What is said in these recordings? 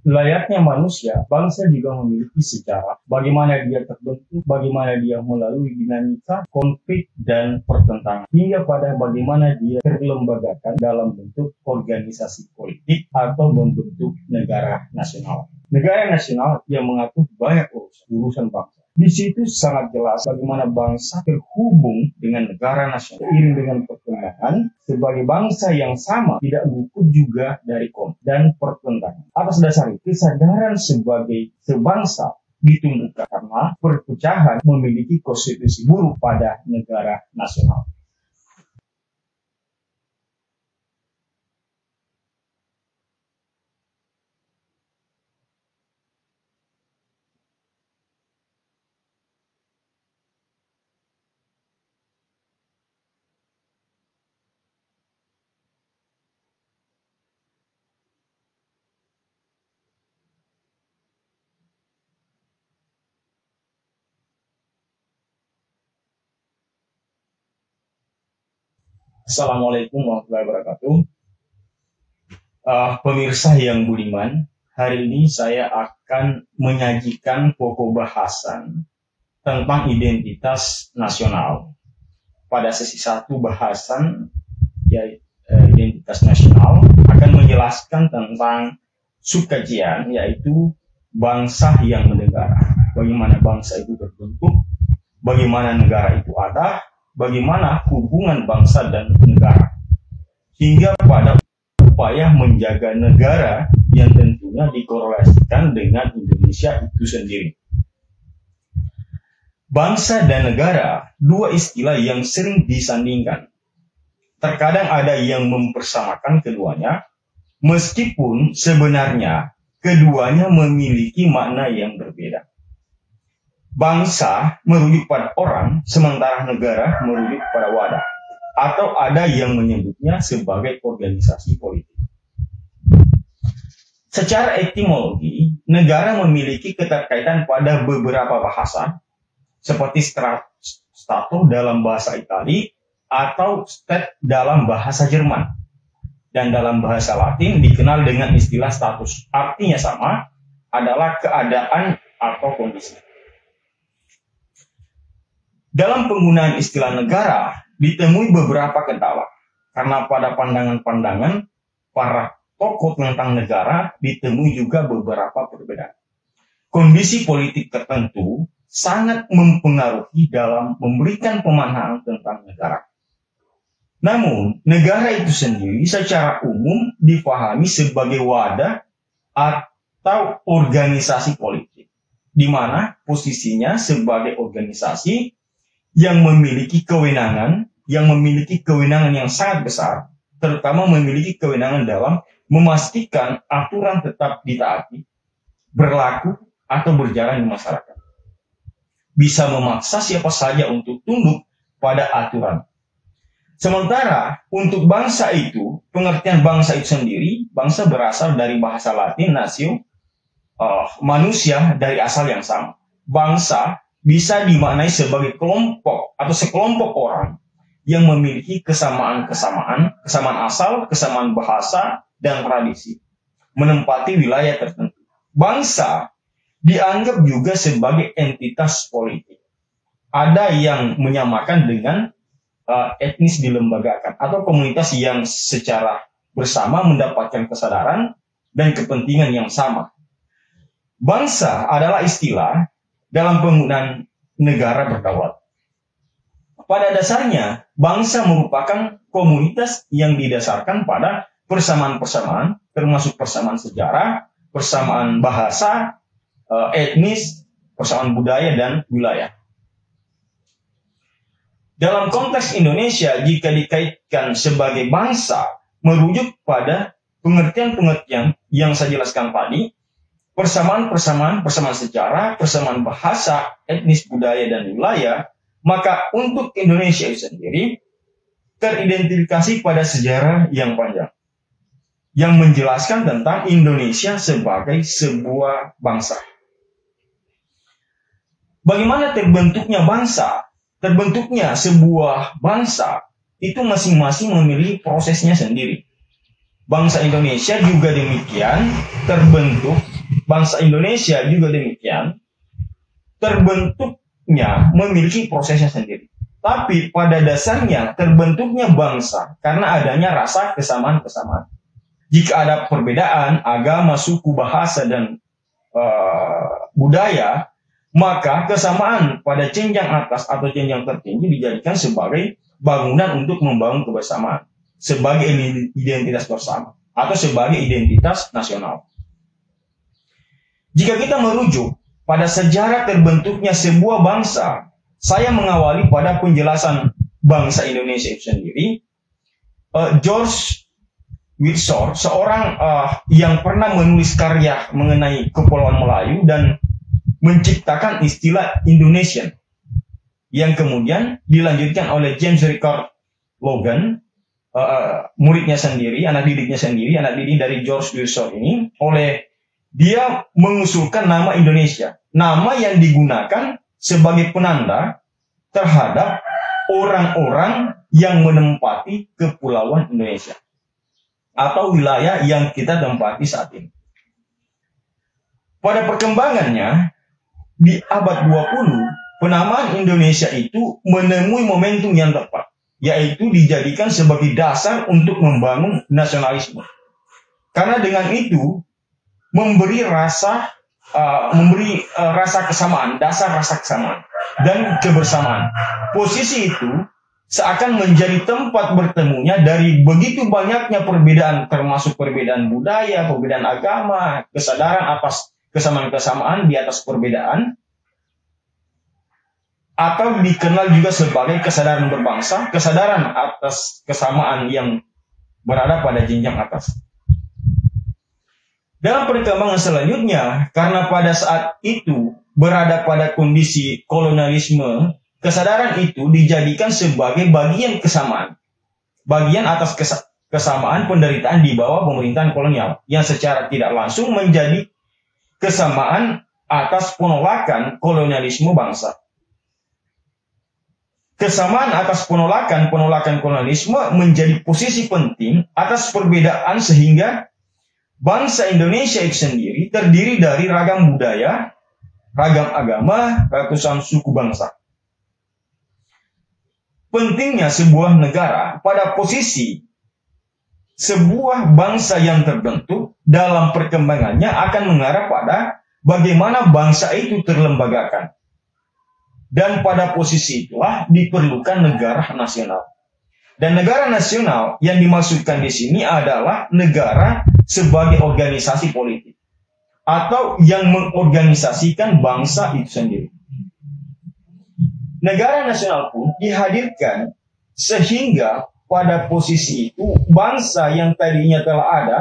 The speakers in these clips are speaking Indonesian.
Layaknya manusia, bangsa juga memiliki sejarah, bagaimana dia terbentuk, bagaimana dia melalui dinamika, konflik, dan pertentangan, hingga pada bagaimana dia terlembagakan dalam bentuk organisasi politik atau membentuk negara nasional. Negara nasional yang mengatur banyak urusan bangsa. Di situ sangat jelas bagaimana bangsa terhubung dengan negara nasional. Seiring dengan perkembangan, sebagai bangsa yang sama tidak luput juga dari konflik dan pertentangan. Atas dasar itu, kesadaran sebagai sebangsa ditumbuhkan karena perpecahan memiliki konstitusi buruk pada negara nasional. Assalamualaikum warahmatullahi wabarakatuh. Pemirsa yang budiman, hari ini saya akan menyajikan pokok bahasan tentang identitas nasional. Pada sesi 1 bahasan identitas nasional akan menjelaskan tentang subkajian, yaitu bangsa yang bernegara. Bagaimana bangsa itu terbentuk, bagaimana negara itu ada, bagaimana hubungan bangsa dan negara, hingga pada upaya menjaga negara yang tentunya dikorelasikan dengan Indonesia itu sendiri. Bangsa dan negara, dua istilah yang sering disandingkan. Terkadang ada yang mempersamakan keduanya, meskipun sebenarnya keduanya memiliki makna yang berbeda. Bangsa merujuk pada orang, sementara negara merujuk pada wadah. Atau ada yang menyebutnya sebagai organisasi politik. Secara etimologi, negara memiliki keterkaitan pada beberapa bahasa, seperti stato dalam bahasa Italia atau stat dalam bahasa Jerman. Dan dalam bahasa Latin dikenal dengan istilah status. Artinya sama, adalah keadaan atau kondisi. Dalam penggunaan istilah negara, ditemui beberapa kendala. Karena pada pandangan-pandangan para tokoh tentang negara, ditemui juga beberapa perbedaan. Kondisi politik tertentu sangat mempengaruhi dalam memberikan pemahaman tentang negara. Namun, negara itu sendiri secara umum dipahami sebagai wadah atau organisasi politik, di mana posisinya sebagai organisasi yang memiliki kewenangan yang sangat besar, terutama memiliki kewenangan dalam memastikan aturan tetap ditaati, berlaku, atau berjalan di masyarakat. Bisa memaksa siapa saja untuk tunduk pada aturan. Sementara untuk bangsa itu, pengertian bangsa itu sendiri, bangsa berasal dari bahasa Latin natio, manusia dari asal yang sama. Bangsa bisa dimaknai sebagai kelompok atau sekelompok orang yang memiliki kesamaan asal, kesamaan bahasa, dan tradisi, menempati wilayah tertentu. Bangsa dianggap juga sebagai entitas politik. Ada yang menyamakan dengan etnis dilembagakan atau komunitas yang secara bersama mendapatkan kesadaran dan kepentingan yang sama. Bangsa adalah istilah dalam penggunaan negara berdaulat. Pada dasarnya, bangsa merupakan komunitas yang didasarkan pada persamaan-persamaan, termasuk persamaan sejarah, persamaan bahasa, etnis, persamaan budaya, dan wilayah. Dalam konteks Indonesia, jika dikaitkan sebagai bangsa, merujuk pada pengertian-pengertian yang saya jelaskan tadi, persamaan sejarah, persamaan bahasa, etnis, budaya, dan wilayah, maka untuk Indonesia itu sendiri teridentifikasi pada sejarah yang panjang yang menjelaskan tentang Indonesia sebagai sebuah bangsa. Bagaimana terbentuknya bangsa? Terbentuknya sebuah bangsa itu masing-masing memiliki prosesnya sendiri. bangsa Indonesia juga demikian terbentuk, bangsa Indonesia juga demikian terbentuknya memiliki prosesnya sendiri. Tapi pada dasarnya terbentuknya bangsa karena adanya rasa kesamaan-kesamaan. Jika ada perbedaan agama, suku, bahasa, dan budaya, maka kesamaan pada jenjang atas atau jenjang tertinggi dijadikan sebagai bangunan untuk membangun kebersamaan, sebagai identitas bersama, atau sebagai identitas nasional. Jika kita merujuk pada sejarah terbentuknya sebuah bangsa, saya mengawali pada penjelasan bangsa Indonesia itu sendiri. George Witshore, seorang yang pernah menulis karya mengenai Kepulauan Melayu dan menciptakan istilah Indonesian, yang kemudian dilanjutkan oleh James Ricard Logan, muridnya sendiri, anak didik dari George Witshore ini, dia mengusulkan nama Indonesia, nama yang digunakan sebagai penanda terhadap orang-orang yang menempati kepulauan Indonesia atau wilayah yang kita tempati saat ini. Pada perkembangannya, di abad 20, penamaan Indonesia itu menemui momentum yang tepat, yaitu dijadikan sebagai dasar untuk membangun nasionalisme. Karena dengan itu, memberi rasa kesamaan, dasar rasa kesamaan dan kebersamaan. Posisi itu seakan menjadi tempat bertemunya dari begitu banyaknya perbedaan, termasuk perbedaan budaya, perbedaan agama, kesadaran atas kesamaan-kesamaan di atas perbedaan, atau dikenal juga sebagai kesadaran berbangsa, kesadaran atas kesamaan yang berada pada jenjang atas. Dalam perkembangan selanjutnya, karena pada saat itu berada pada kondisi kolonialisme, kesadaran itu dijadikan sebagai bagian kesamaan, bagian atas kesamaan penderitaan di bawah pemerintahan kolonial, yang secara tidak langsung menjadi kesamaan atas penolakan kolonialisme bangsa. Kesamaan atas penolakan kolonialisme menjadi posisi penting atas perbedaan, sehingga bangsa Indonesia itu sendiri terdiri dari ragam budaya, ragam agama, ratusan suku bangsa. Pentingnya sebuah negara pada posisi sebuah bangsa yang terbentuk dalam perkembangannya akan mengarah pada bagaimana bangsa itu terlembagakan. Dan pada posisi itulah diperlukan negara nasional. Dan negara nasional yang dimaksudkan di sini adalah negara sebagai organisasi politik atau yang mengorganisasikan bangsa itu sendiri. Negara nasional pun dihadirkan sehingga pada posisi itu bangsa yang tadinya telah ada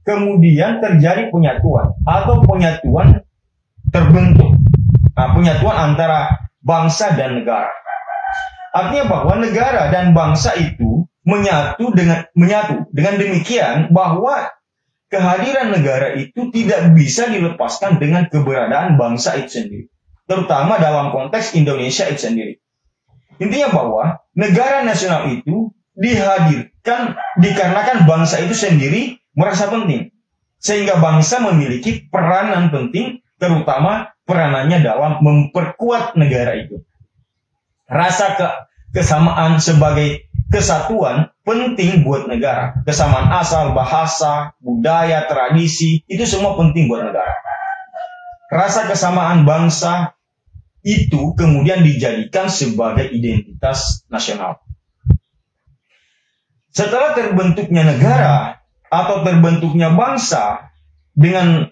kemudian terjadi penyatuan atau penyatuan terbentuk. Penyatuan antara bangsa dan negara. Artinya bahwa negara dan bangsa itu menyatu dengan demikian bahwa kehadiran negara itu tidak bisa dilepaskan dengan keberadaan bangsa itu sendiri, terutama dalam konteks Indonesia itu sendiri. Intinya bahwa negara nasional itu dihadirkan dikarenakan bangsa itu sendiri merasa penting, sehingga bangsa memiliki peranan penting, terutama peranannya dalam memperkuat negara itu. Rasa kesamaan sebagai kesatuan penting buat negara. Kesamaan asal, bahasa, budaya, tradisi, itu semua penting buat negara. Rasa kesamaan bangsa itu kemudian dijadikan sebagai identitas nasional. Setelah terbentuknya negara atau terbentuknya bangsa dengan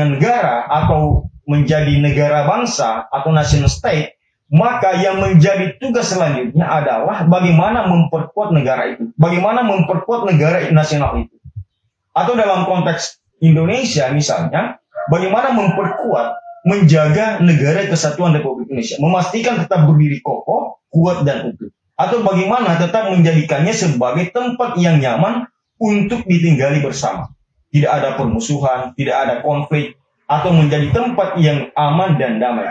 negara atau menjadi negara bangsa atau nation state, maka yang menjadi tugas selanjutnya adalah bagaimana memperkuat negara itu, bagaimana memperkuat negara nasional itu. Atau dalam konteks Indonesia misalnya, bagaimana memperkuat, menjaga negara kesatuan Republik Indonesia, memastikan tetap berdiri kokoh, kuat dan utuh. Atau bagaimana tetap menjadikannya sebagai tempat yang nyaman untuk ditinggali bersama. Tidak ada permusuhan, tidak ada konflik, atau menjadi tempat yang aman dan damai.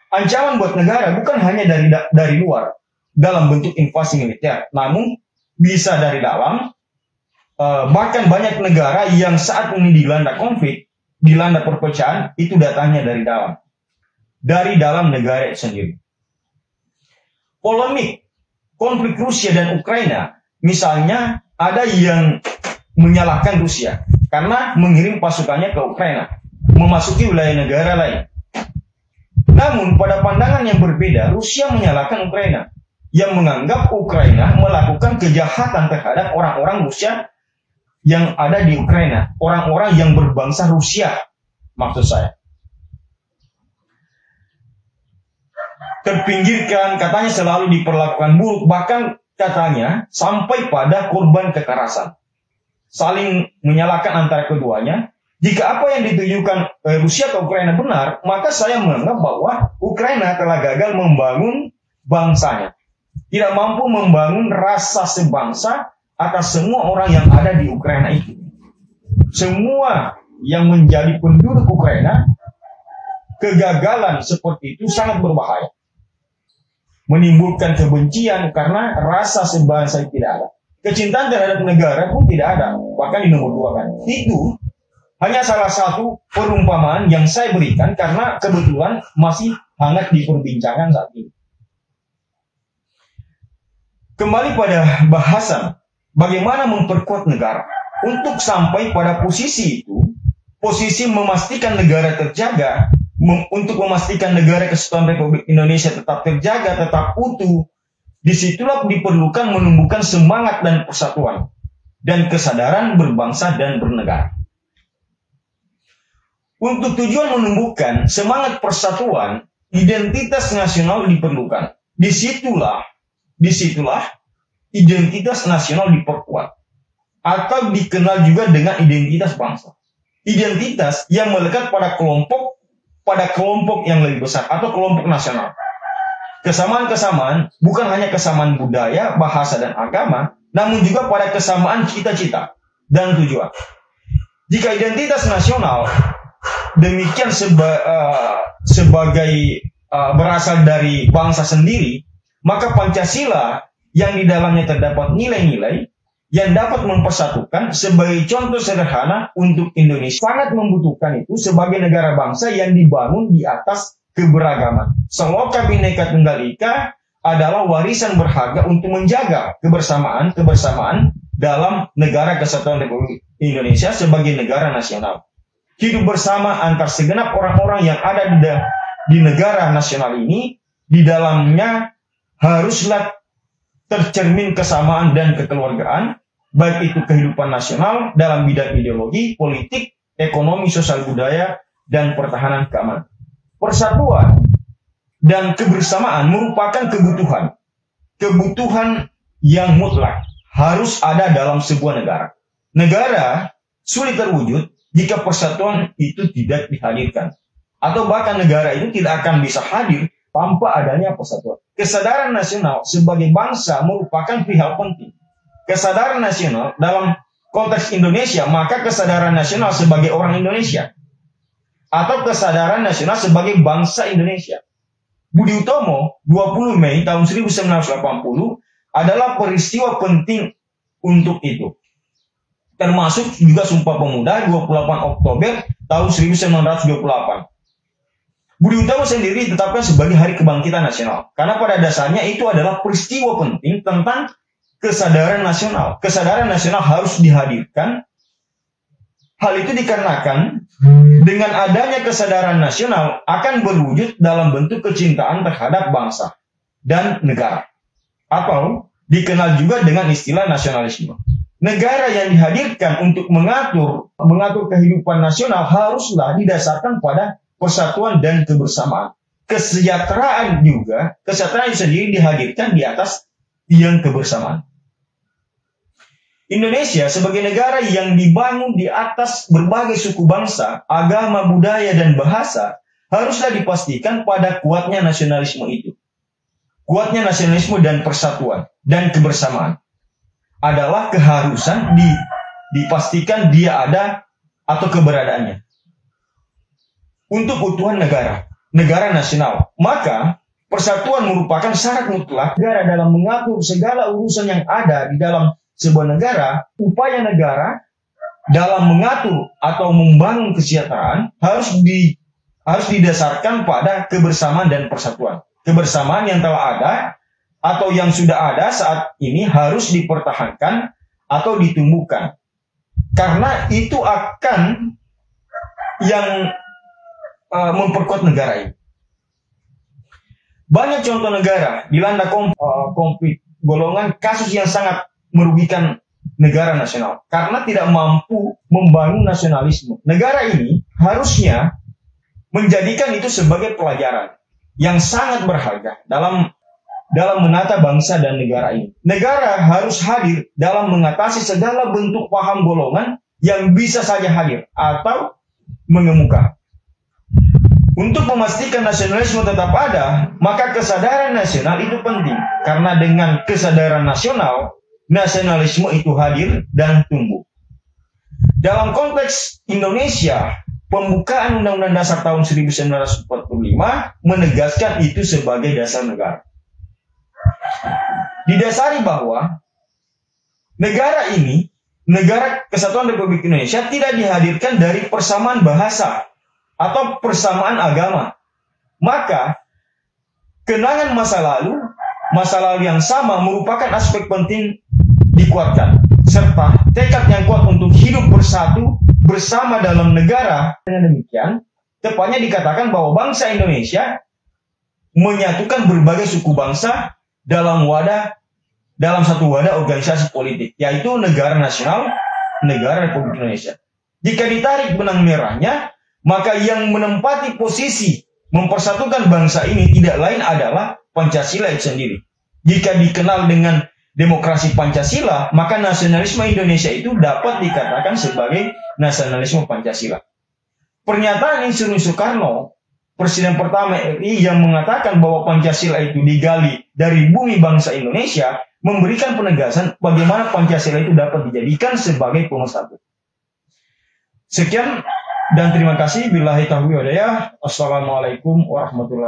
Ancaman buat negara bukan hanya dari luar dalam bentuk invasi militer, namun bisa dari dalam bahkan banyak negara yang saat ini dilanda konflik, dilanda perpecahan, itu datangnya dari dalam negara itu sendiri. Polemik konflik Rusia dan Ukraina, misalnya ada yang menyalahkan Rusia karena mengirim pasukannya ke Ukraina, memasuki wilayah negara lain. Namun pada pandangan yang berbeda, Rusia menyalahkan Ukraina yang menganggap Ukraina melakukan kejahatan terhadap orang-orang Rusia yang ada di Ukraina, orang-orang yang berbangsa Rusia, maksud saya. Terpinggirkan, katanya selalu diperlakukan buruk, bahkan katanya sampai pada korban kekerasan. Saling menyalahkan antara keduanya. Jika apa yang ditujukan Rusia ke Ukraina benar, maka saya menganggap bahwa Ukraina telah gagal membangun bangsanya. Tidak mampu membangun rasa sebangsa atas semua orang yang ada di Ukraina itu. Semua yang menjadi penduduk Ukraina, kegagalan seperti itu sangat berbahaya. Menimbulkan kebencian karena rasa sebangsa tidak ada. Kecintaan terhadap negara pun tidak ada, bahkan di nomor 2 kan. Itu hanya salah satu perumpamaan yang saya berikan karena kebetulan masih hangat diperbincangkan saat ini. Kembali pada bahasan bagaimana memperkuat negara. Untuk sampai pada posisi itu, posisi memastikan negara terjaga, untuk memastikan negara kesatuan Republik Indonesia tetap terjaga, tetap utuh, disitulah diperlukan menumbuhkan semangat dan persatuan dan kesadaran berbangsa dan bernegara. Untuk tujuan menumbuhkan semangat persatuan, identitas nasional diperlukan. Disitulah identitas nasional diperkuat, atau dikenal juga dengan identitas bangsa. Identitas yang melekat pada kelompok yang lebih besar atau kelompok nasional. Kesamaan-kesamaan bukan hanya kesamaan budaya, bahasa, dan agama, namun juga pada kesamaan cita-cita dan tujuan. Jika identitas nasional demikian sebagai berasal dari bangsa sendiri, maka Pancasila yang di dalamnya terdapat nilai-nilai yang dapat mempersatukan sebagai contoh sederhana untuk Indonesia sangat membutuhkan itu sebagai negara bangsa yang dibangun di atas keberagaman. Saloka Bhinneka Tunggal Ika adalah warisan berharga untuk menjaga kebersamaan dalam negara kesatuan Republik Indonesia sebagai negara nasional. Hidup bersama antar segenap orang-orang yang ada di negara nasional ini, di dalamnya haruslah tercermin kesamaan dan kekeluargaan, baik itu kehidupan nasional dalam bidang ideologi, politik, ekonomi, sosial budaya, dan pertahanan keamanan. Persatuan dan kebersamaan merupakan kebutuhan yang mutlak harus ada dalam sebuah negara. Negara sulit terwujud jika persatuan itu tidak dihadirkan, atau bahkan negara itu tidak akan bisa hadir tanpa adanya persatuan. Kesadaran nasional sebagai bangsa merupakan hal penting. Kesadaran nasional dalam konteks Indonesia, maka kesadaran nasional sebagai orang Indonesia, atau kesadaran nasional sebagai bangsa Indonesia. Budi Utomo, 20 Mei tahun 1980 adalah peristiwa penting untuk itu. Termasuk juga Sumpah Pemuda 28 Oktober tahun 1928. Budi Utomo sendiri ditetapkan sebagai Hari Kebangkitan Nasional. Karena pada dasarnya itu adalah peristiwa penting tentang kesadaran nasional. Kesadaran nasional harus dihadirkan. Hal itu dikarenakan dengan adanya kesadaran nasional akan berwujud dalam bentuk kecintaan terhadap bangsa dan negara. Atau dikenal juga dengan istilah nasionalisme. Negara yang dihadirkan untuk mengatur kehidupan nasional haruslah didasarkan pada persatuan dan kebersamaan. Kesejahteraan sendiri dihadirkan di atas tiang kebersamaan. Indonesia sebagai negara yang dibangun di atas berbagai suku bangsa, agama, budaya, dan bahasa haruslah dipastikan pada kuatnya nasionalisme itu. Kuatnya nasionalisme dan persatuan dan kebersamaan adalah keharusan dipastikan dia ada atau keberadaannya. Untuk utuhan negara nasional. Maka persatuan merupakan syarat mutlak negara dalam mengatur segala urusan yang ada di dalam sebuah negara, upaya negara dalam mengatur atau membangun kesejahteraan harus didasarkan pada kebersamaan dan persatuan. Kebersamaan yang telah ada atau yang sudah ada saat ini harus dipertahankan atau ditumbuhkan. Karena itu akan yang memperkuat negara ini. Banyak contoh negara dilanda konflik, golongan kasus yang sangat merugikan negara nasional karena tidak mampu membangun nasionalisme. Negara ini harusnya menjadikan itu sebagai pelajaran yang sangat berharga dalam menata bangsa dan negara ini. Negara harus hadir dalam mengatasi segala bentuk paham golongan yang bisa saja hadir atau mengemuka. Untuk memastikan nasionalisme tetap ada, maka kesadaran nasional itu penting. Karena dengan kesadaran nasional, nasionalisme itu hadir dan tumbuh. Dalam konteks Indonesia, pembukaan Undang-Undang Dasar tahun 1945 menegaskan itu sebagai dasar negara. Didasari bahwa negara ini, negara Kesatuan Republik Indonesia tidak dihadirkan dari persamaan bahasa atau persamaan agama. Maka, kenangan masa lalu yang sama merupakan aspek penting dikuatkan, serta tekad yang kuat untuk hidup bersatu bersama dalam negara. Dengan demikian, tepatnya dikatakan bahwa bangsa Indonesia menyatukan berbagai suku bangsa dalam satu wadah organisasi politik, yaitu negara nasional, negara Republik Indonesia. Jika ditarik benang merahnya, maka yang menempati posisi mempersatukan bangsa ini tidak lain adalah Pancasila itu sendiri. Jika dikenal dengan demokrasi Pancasila, maka nasionalisme Indonesia itu dapat dikatakan sebagai nasionalisme Pancasila. Pernyataan Insinyur Soekarno, Presiden pertama RI, yang mengatakan bahwa Pancasila itu digali dari bumi bangsa Indonesia, memberikan penegasan bagaimana Pancasila itu dapat dijadikan sebagai pemersatu. Sekian dan terima kasih. Billahi taufiq wal hidayah. Assalamualaikum warahmatullahi wabarakatuh.